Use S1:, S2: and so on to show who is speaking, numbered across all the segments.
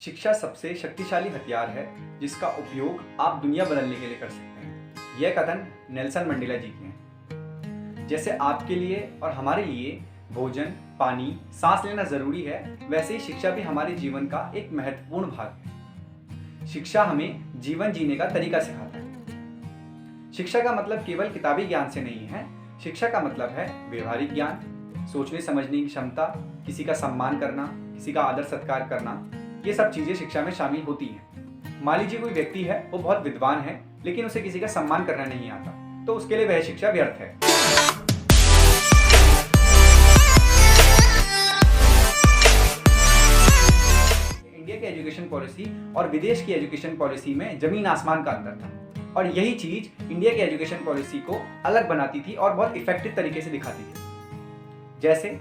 S1: शिक्षा सबसे शक्तिशाली हथियार है जिसका उपयोग आप दुनिया बदलने के लिए कर सकते हैं। यह कथन नेल्सन मंडेला जी के हैं। जैसे आपके लिए और हमारे लिए भोजन, पानी, सांस लेना जरूरी है, वैसे ही शिक्षा भी हमारे जीवन का एक महत्वपूर्ण भाग है। शिक्षा हमें जीवन जीने का तरीका सिखाता है। शिक्षा का मतलब केवल किताबी ज्ञान से नहीं है। शिक्षा का मतलब है व्यवहारिक ज्ञान, सोचने समझने की क्षमता, किसी का सम्मान करना, किसी का आदर सत्कार करना। ये सब चीजें शिक्षा में शामिल होती हैं। मान लीजिए कोई व्यक्ति है, वो बहुत विद्वान है, लेकिन उसे किसी का सम्मान करना नहीं आता, तो उसके लिए वह शिक्षा व्यर्थ है। इंडिया की एजुकेशन पॉलिसी और विदेश की एजुकेशन पॉलिसी में जमीन आसमान का अंतर था, और यही चीज इंडिया की एजुकेशन पॉलिसी को अलग बनाती थी और बहुत इफेक्टिव तरीके से दिखाती थी। जैसे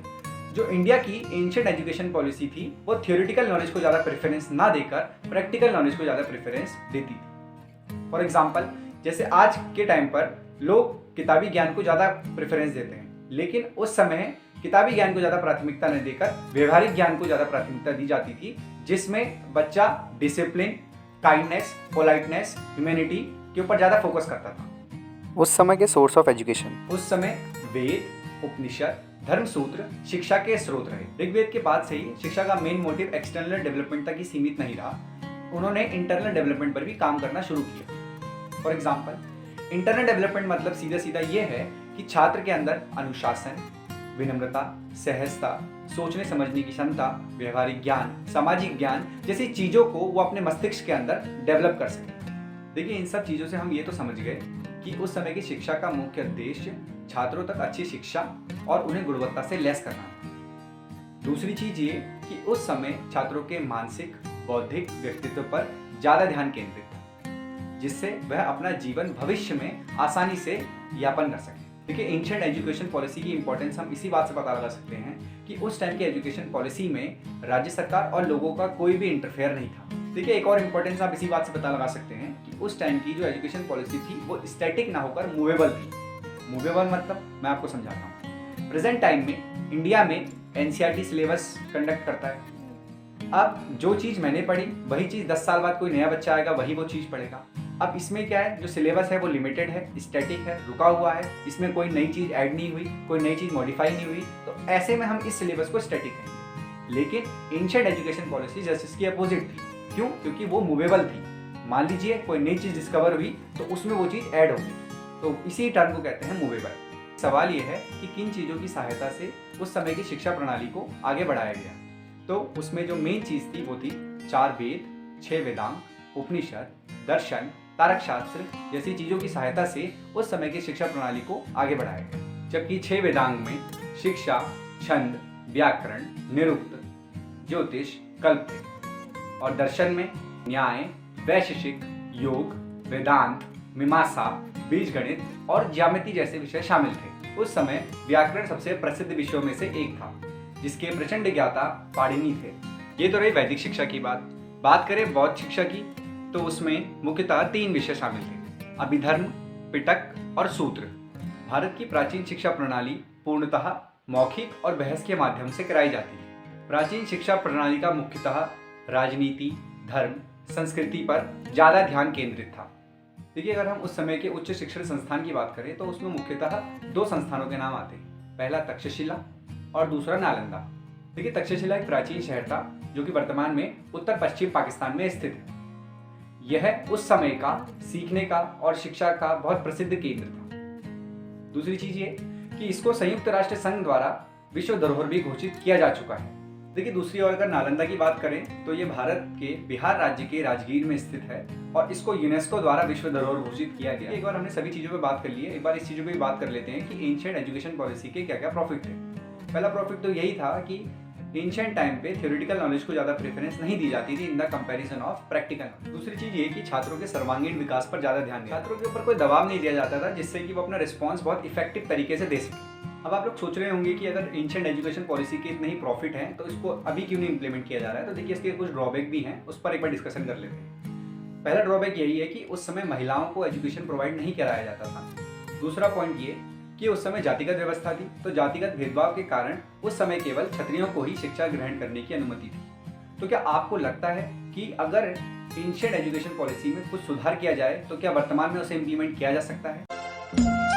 S1: जो इंडिया की एंशिएंट एजुकेशन पॉलिसी थी, वो थियोरेटिकल नॉलेज को ज़्यादा प्रेफरेंस ना देकर प्रैक्टिकल नॉलेज को ज़्यादा प्रेफरेंस देती थी। फॉर एग्जाम्पल, जैसे आज के टाइम पर लोग किताबी ज्ञान को ज़्यादा प्रेफरेंस देते हैं, लेकिन उस समय किताबी ज्ञान को ज़्यादा प्राथमिकता न देकर व्यवहारिक ज्ञान को ज़्यादा प्राथमिकता दी जाती थी, जिसमें बच्चा डिसिप्लिन, काइंडनेस, पोलाइटनेस, ह्यूमैनिटी के ऊपर ज़्यादा फोकस करता था।
S2: उस समय के सोर्स ऑफ एजुकेशन,
S1: उस समय वेद, उपनिषद, धर्मसूत्र शिक्षा के स्रोत रहे। ऋग्वेद के बाद से ही शिक्षा का मेन मोटिव एक्सटर्नल डेवलपमेंट तक ही सीमित नहीं रहा, उन्होंने इंटरनल डेवलपमेंट पर भी काम करना शुरू किया। फॉर एग्जाम्पल, इंटरनल डेवलपमेंट मतलब सीधा सीधा ये है कि छात्र के अंदर अनुशासन, विनम्रता, सहजता, सोचने समझने की क्षमता, व्यवहारिक ज्ञान, सामाजिक ज्ञान जैसी चीजों को वो अपने मस्तिष्क के अंदर डेवलप कर सके। देखिए, इन सब चीजों से हम ये तो समझ गए कि उस समय की शिक्षा का मुख्य उद्देश्य छात्रों तक अच्छी शिक्षा और उन्हें गुणवत्ता से लैस करना था। दूसरी चीज ये कि उस समय छात्रों के मानसिक, बौद्धिक व्यक्तित्व पर ज्यादा ध्यान केंद्रित था, जिससे वह अपना जीवन भविष्य में आसानी से यापन कर सके। देखिए, एंशिएंट एजुकेशन पॉलिसी की इंपॉर्टेंस हम इसी बात से पता लगा सकते हैं कि उस टाइम की एजुकेशन पॉलिसी में राज्य सरकार और लोगों का कोई भी इंटरफेयर नहीं था। देखिए, एक और इंपॉर्टेंस आप इसी बात से पता लगा सकते हैं कि उस टाइम की जो एजुकेशन पॉलिसी थी वो स्टैटिक ना होकर मूवेबल थी। मूवेबल मतलब मैं आपको समझाता हूँ। प्रेजेंट टाइम में इंडिया में एनसीईआरटी सिलेबस कंडक्ट करता है। अब जो चीज़ मैंने पढ़ी वही चीज़ 10 साल बाद कोई नया बच्चा आएगा, वही वो चीज़ पढ़ेगा। अब इसमें क्या है, जो सिलेबस है वो लिमिटेड है, स्टैटिक है, रुका हुआ है, इसमें कोई नई चीज़ ऐड नहीं हुई, कोई नई चीज़ मॉडिफाई नहीं हुई, तो ऐसे में हम इस सिलेबस को स्टैटिक कहेंगे। लेकिन एंशिएंट एजुकेशन पॉलिसी जस्ट इसकी अपोजिट थी। क्यों? क्योंकि वो मूवेबल थी। मान लीजिए कोई नई चीज़ डिस्कवर हुई तो उसमें वो चीज़ ऐड होगी, तो इसी टर्म को कहते हैं मूवेबल। सवाल ये है कि किन चीज़ों की सहायता से उस समय की शिक्षा प्रणाली को आगे बढ़ाया गया। तो उसमें जो मेन चीज़ थी वो थी 4 वेद, 6 वेदांग, उपनिषद, दर्शन, तारक शास्त्र जैसी चीज़ों की सहायता से उस समय की शिक्षा प्रणाली को आगे बढ़ाया गया। जबकि 6 वेदांग में शिक्षा, छंद, व्याकरण, निरुक्त, ज्योतिष, कल्प थे, और दर्शन में न्याय, वैशेषिक, योग, वेदांत, मीमांसा, बीजगणित और ज्यामिति जैसे विषय शामिल थे। उस समय व्याकरण सबसे प्रसिद्ध विषयों में से एक था, जिसके प्रचंड ज्ञाता पाणिनि थे। ये तो रही वैदिक शिक्षा की बात करें बौद्ध शिक्षा की, तो उसमें मुख्यतः 3 विषय शामिल थे: अभिधर्म, पिटक और सूत्र। भारत की प्राचीन शिक्षा प्रणाली पूर्णतः मौखिक और बहस के माध्यम से कराई जाती थी। प्राचीन शिक्षा प्रणाली का मुख्यतः राजनीति, धर्म, संस्कृति पर ज़्यादा ध्यान केंद्रित था। देखिए, अगर हम उस समय के उच्च शिक्षण संस्थान की बात करें तो उसमें मुख्यतः 2 संस्थानों के नाम आते हैं। पहला तक्षशिला और दूसरा नालंदा। देखिए, तक्षशिला एक प्राचीन शहर था जो कि वर्तमान में उत्तर पश्चिम पाकिस्तान में स्थित है। यह उस समय का सीखने का और शिक्षा का बहुत प्रसिद्ध केंद्र था। दूसरी चीज ये कि इसको संयुक्त राष्ट्र संघ द्वारा विश्व धरोहर भी घोषित किया जा चुका है। देखिए, दूसरी ओर अगर नालंदा की बात करें तो ये भारत के बिहार राज्य के राजगीर में स्थित है और इसको यूनेस्को द्वारा विश्व धरोहर घोषित किया गया। एक बार हमने सभी चीज़ों पे बात कर ली है, एक बार इस चीज़ों पे भी बात कर लेते हैं कि एंशिएंट एजुकेशन पॉलिसी के क्या क्या प्रॉफिट थे। पहला प्रॉफिट तो यही था कि एंशिएंट टाइम पे थ्योरेटिकल नॉलेज को ज़्यादा प्रेफरेंस नहीं दी जाती थी in the comparison of practical. दूसरी चीज़ ये कि छात्रों के सर्वांगीण विकास पर ज़्यादा ध्यान दिया, छात्रों के ऊपर कोई दबाव नहीं दिया जाता था, जिससे कि वो अपना रिस्पॉन्स बहुत इफेक्टिव तरीके से दे सके। अब आप लोग सोच रहे होंगे कि अगर एंशिएंट एजुकेशन पॉलिसी के इतने ही प्रॉफिट हैं तो इसको अभी क्यों नहीं इंप्लीमेंट किया जा रहा है। तो देखिए, इसके कुछ ड्रॉबैक भी हैं, उस पर एक बार डिस्कशन कर लेते हैं। पहला ड्रॉबैक यही है कि उस समय महिलाओं को एजुकेशन प्रोवाइड नहीं कराया जाता था। दूसरा पॉइंट ये कि उस समय जातिगत व्यवस्था थी, तो जातिगत भेदभाव के कारण उस समय केवल क्षत्रियों को ही शिक्षा ग्रहण करने की अनुमति थी। तो क्या आपको लगता है कि कि अगर एंशिएंट एजुकेशन पॉलिसी में कुछ सुधार किया जाए तो क्या वर्तमान में उसे इम्प्लीमेंट किया जा सकता है।